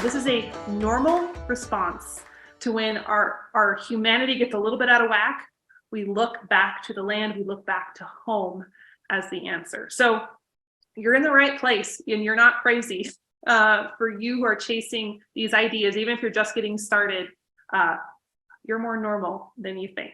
So this is a normal response to when our humanity gets a little bit out of whack. We look back to the land, we look back to home as the answer. So you're in the right place and you're not crazy. For you who are chasing these ideas, even if you're just getting started, you're more normal than you think.